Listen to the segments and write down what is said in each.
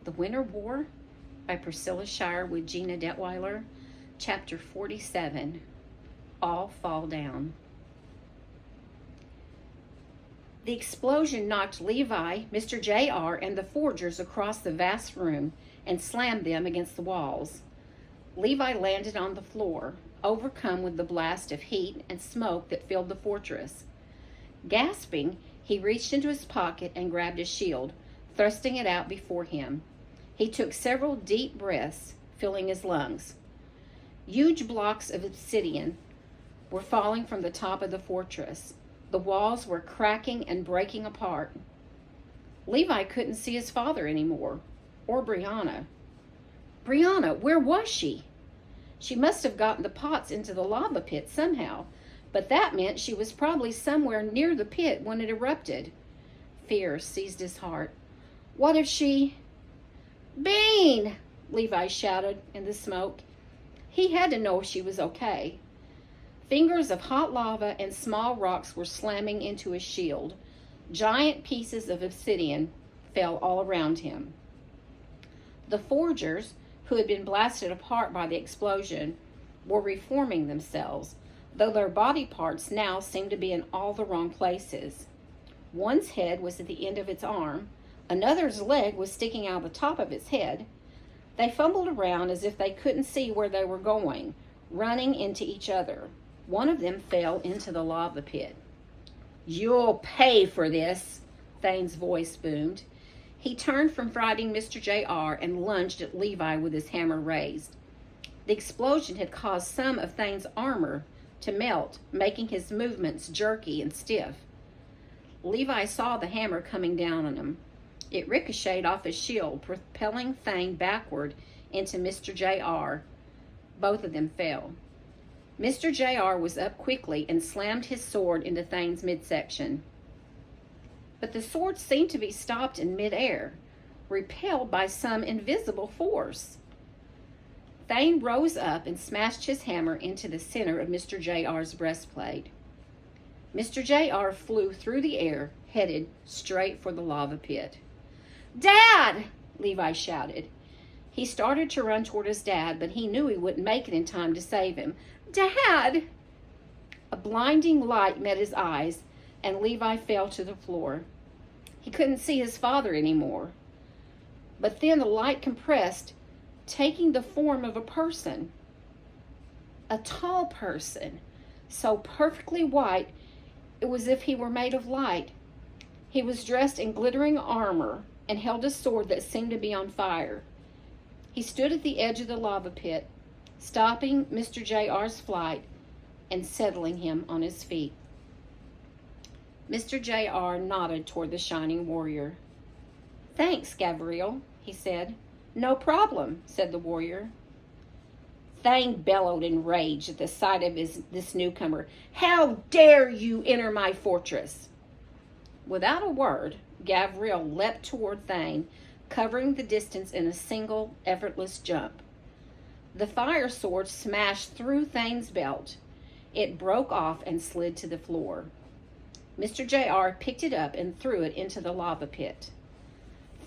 The Winter War by Priscilla Shirer with Gina Detweiler. Chapter 47, All Fall Down. The explosion knocked Levi, Mr. J.R., and the forgers across the vast room and slammed them against the walls. Levi landed on the floor, overcome with the blast of heat and smoke that filled the fortress. Gasping, he reached into his pocket and grabbed his shield, thrusting it out before him. He took several deep breaths, filling his lungs. Huge blocks of obsidian were falling from the top of the fortress. The walls were cracking and breaking apart. Levi couldn't see his father anymore, or Brianna. Brianna, where was she? She must have gotten the pots into the lava pit somehow, but that meant she was probably somewhere near the pit when it erupted. Fear seized his heart. What if she... Bean! Levi shouted in the smoke. He had to know if she was okay. Fingers of hot lava and small rocks were slamming into his shield. Giant pieces of obsidian fell all around him. The forgers, who had been blasted apart by the explosion, were reforming themselves, though their body parts now seemed to be in all the wrong places. One's head was at the end of its arm. Another's leg was sticking out the top of its head. They fumbled around as if they couldn't see where they were going, running into each other. One of them fell into the lava pit. You'll pay for this, Thane's voice boomed. He turned from fighting Mr. J.R. and lunged at Levi with his hammer raised. The explosion had caused some of Thane's armor to melt, making his movements jerky and stiff. Levi saw the hammer coming down on him. It ricocheted off his shield, propelling Thane backward into Mr. J.R. Both of them fell. Mr. J.R. was up quickly and slammed his sword into Thane's midsection. But the sword seemed to be stopped in midair, repelled by some invisible force. Thane rose up and smashed his hammer into the center of Mr. J.R.'s breastplate. Mr. J.R. flew through the air, headed straight for the lava pit. Dad! Levi shouted. He started to run toward his dad, but he knew he wouldn't make it in time to save him. Dad! A blinding light met his eyes, and Levi fell to the floor. He couldn't see his father anymore. But then the light compressed, taking the form of a person. A tall person, so perfectly white it was as if he were made of light. He was dressed in glittering armor and held a sword that seemed to be on fire. He stood at the edge of the lava pit, stopping Mr. J.R.'s flight and settling him on his feet. Mr. J.R. nodded toward the shining warrior. Thanks, Gabriel, he said. No problem, said the warrior. Thane bellowed in rage at the sight of this newcomer. How dare you enter my fortress? Without a word, Gabriel leapt toward Thane, covering the distance in a single, effortless jump. The fire sword smashed through Thane's belt. It broke off and slid to the floor. Mr. J.R. picked it up and threw it into the lava pit.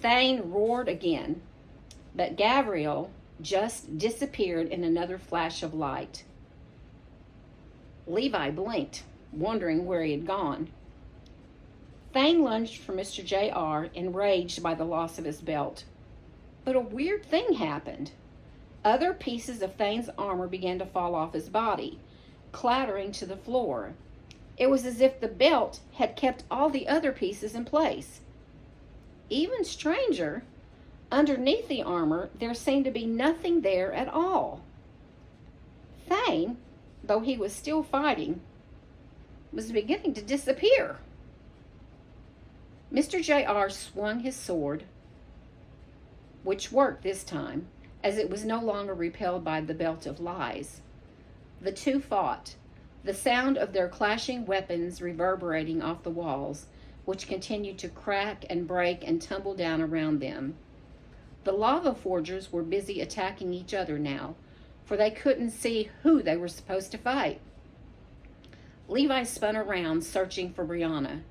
Thane roared again, but Gabriel just disappeared in another flash of light. Levi blinked, wondering where he had gone. Thane lunged for Mr. J.R., enraged by the loss of his belt. But a weird thing happened. Other pieces of Thane's armor began to fall off his body, clattering to the floor. It was as if the belt had kept all the other pieces in place. Even stranger, underneath the armor, there seemed to be nothing there at all. Thane, though he was still fighting, was beginning to disappear. Mr. J.R. swung his sword, which worked this time, as it was no longer repelled by the belt of lies. The two fought, the sound of their clashing weapons reverberating off the walls, which continued to crack and break and tumble down around them. The lava forgers were busy attacking each other now, for they couldn't see who they were supposed to fight. Levi spun around, searching for Brianna.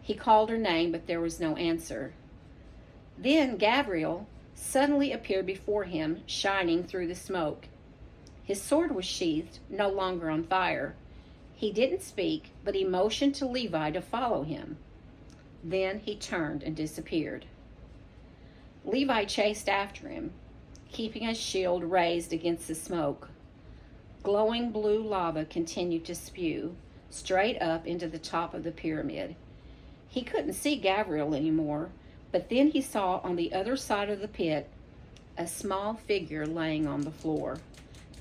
He called her name, but there was no answer. Then Gabriel, suddenly appeared before him, shining through the smoke. His sword was sheathed, no longer on fire. He didn't speak, but he motioned to Levi to follow him. Then he turned and disappeared. Levi chased after him, keeping his shield raised against the smoke. Glowing blue lava continued to spew straight up into the top of the pyramid. He couldn't see Gabriel anymore, but then he saw on the other side of the pit a small figure laying on the floor.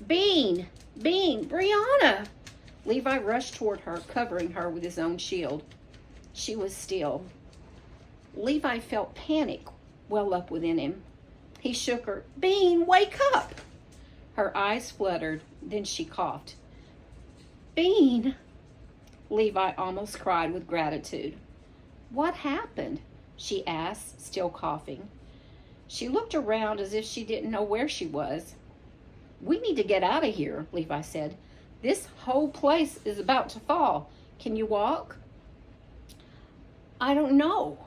Bean! Bean! Brianna! Levi rushed toward her, covering her with his own shield. She was still. Levi felt panic well up within him. He shook her. Bean, wake up! Her eyes fluttered, then she coughed. Bean! Levi almost cried with gratitude. What happened? She asked, still coughing. She looked around as if she didn't know where she was. We need to get out of here, Levi said. This whole place is about to fall. Can you walk? I don't know.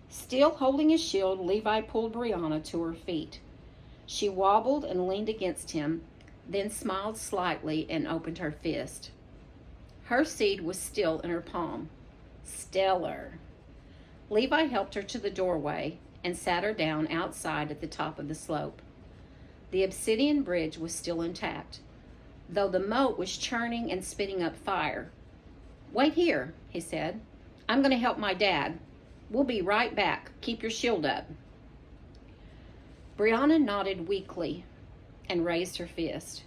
Still holding his shield, Levi pulled Brianna to her feet. She wobbled and leaned against him, then smiled slightly and opened her fist. Her seed was still in her palm. Stellar. Levi helped her to the doorway and sat her down outside at the top of the slope. The obsidian bridge was still intact, though the moat was churning and spitting up fire. Wait here, he said. I'm going to help my dad. We'll be right back. Keep your shield up. Brianna nodded weakly and raised her fist.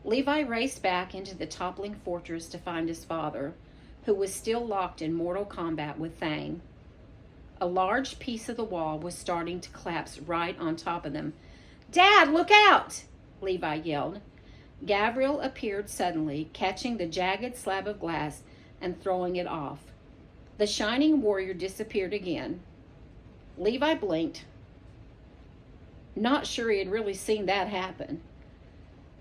Levi raced back into the toppling fortress to find his father, who was still locked in mortal combat with Thane. A large piece of the wall was starting to collapse right on top of them. Dad, look out! Levi yelled. Gabriel appeared suddenly, catching the jagged slab of glass and throwing it off. The shining warrior disappeared again. Levi blinked, not sure he had really seen that happen.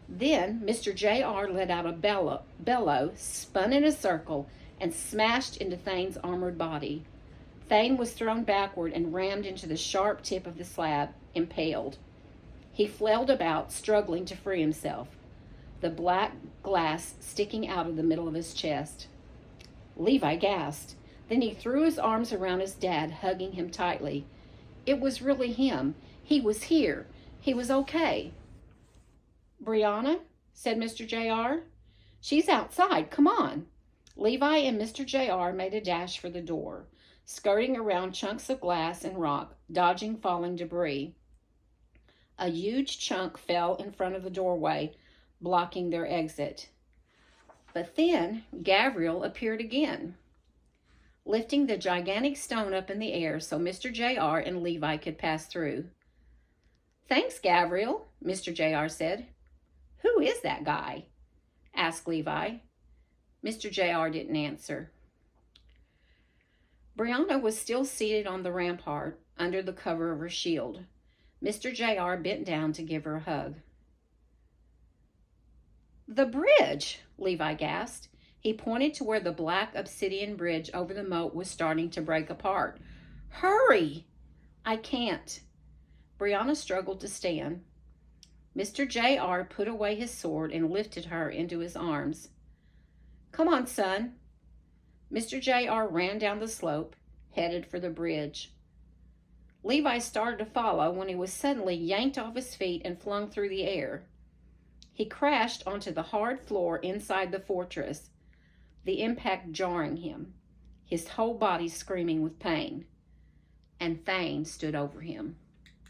Then Mr. J.R. let out a bellow, spun in a circle, and smashed into Thane's armored body. Thane was thrown backward and rammed into the sharp tip of the slab, impaled. He flailed about, struggling to free himself, the black glass sticking out of the middle of his chest. Levi gasped. Then he threw his arms around his dad, hugging him tightly. It was really him. He was here. He was okay. Brianna, said Mr. J.R. She's outside. Come on. Levi and Mr. J.R. made a dash for the door, skirting around chunks of glass and rock, dodging falling debris. A huge chunk fell in front of the doorway, blocking their exit. But then Gabriel appeared again, lifting the gigantic stone up in the air so Mr. J.R. and Levi could pass through. Thanks, Gabriel, Mr. J.R. said. Who is that guy? Asked Levi. Mr. J.R. didn't answer. Brianna was still seated on the rampart under the cover of her shield. Mr. J.R. bent down to give her a hug. The bridge, Levi gasped. He pointed to where the black obsidian bridge over the moat was starting to break apart. Hurry! I can't. Brianna struggled to stand. Mr. J.R. put away his sword and lifted her into his arms. Come on, son. Mr. J.R. ran down the slope, headed for the bridge. Levi started to follow when he was suddenly yanked off his feet and flung through the air. He crashed onto the hard floor inside the fortress, the impact jarring him, his whole body screaming with pain. And Thane stood over him.